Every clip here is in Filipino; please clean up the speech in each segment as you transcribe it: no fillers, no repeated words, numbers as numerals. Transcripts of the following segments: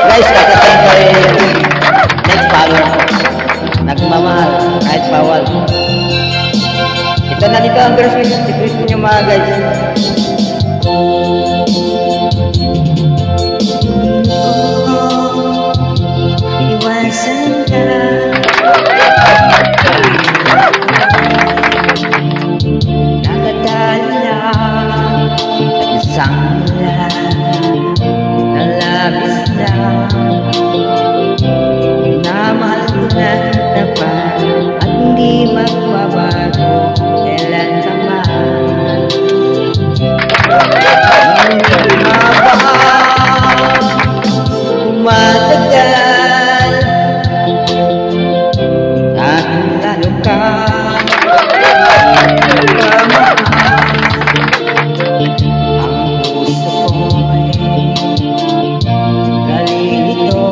Guys, kakatain ko next follower. Nagmamahal kahit bawal. Ito na dito ang verse gusto nyo mga guys. Iwasan ka. Nakatala Isang na labis na. Minamahal ko na tapat at hindi magbabago kailanman. tumatagal at lalo ka nagmamahal. Ang puso ko'y nalilito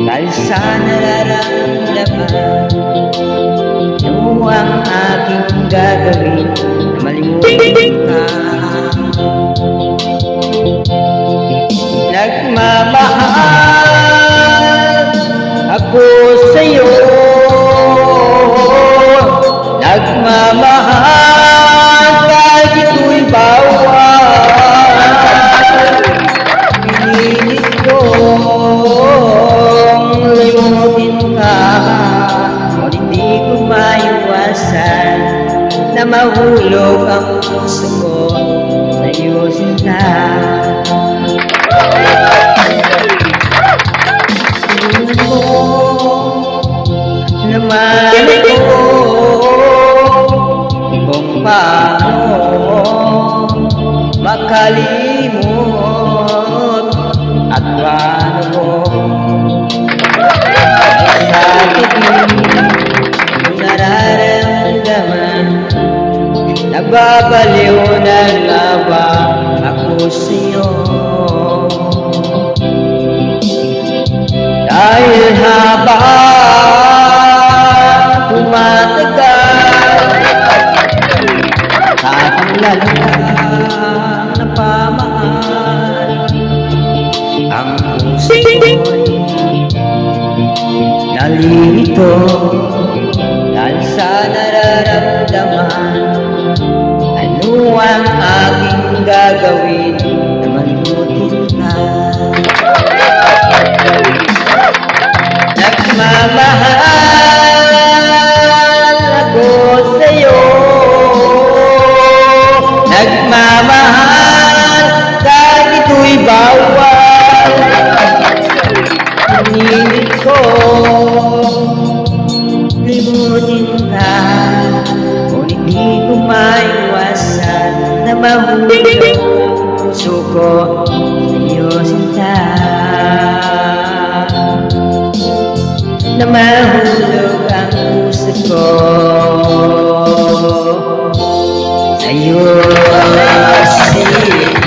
dahil sa nararamdaman. Ano ang aking gagawin na malimutan ka? Nagmamahal ako sa'yo, nagmamahal kahit ito'y bawal. Pinilit kong limutin ka, ngunit di ko maiwasan na mahulog ang puso ko sa'yo sinta. Naman ako kung paano makalimot at paano sa tingin yung nararamdaman. Nagbabaliw na nga ba ako sa'yo? Dahil habang tumatagal at lalang napamahal, ang puso ko'y nalilito dahil sa nararamdaman. Ano ang aking gagawin na malutin ka? Nagmamahal ako sa'yo, nagmamahal kahit ito'y bawal. Pinilit ko limutin ka, ngunit di ko maiwasan na mahulog ang puso ko sa'yo sinta. Na mahulog ang puso ko sa'yo sinta.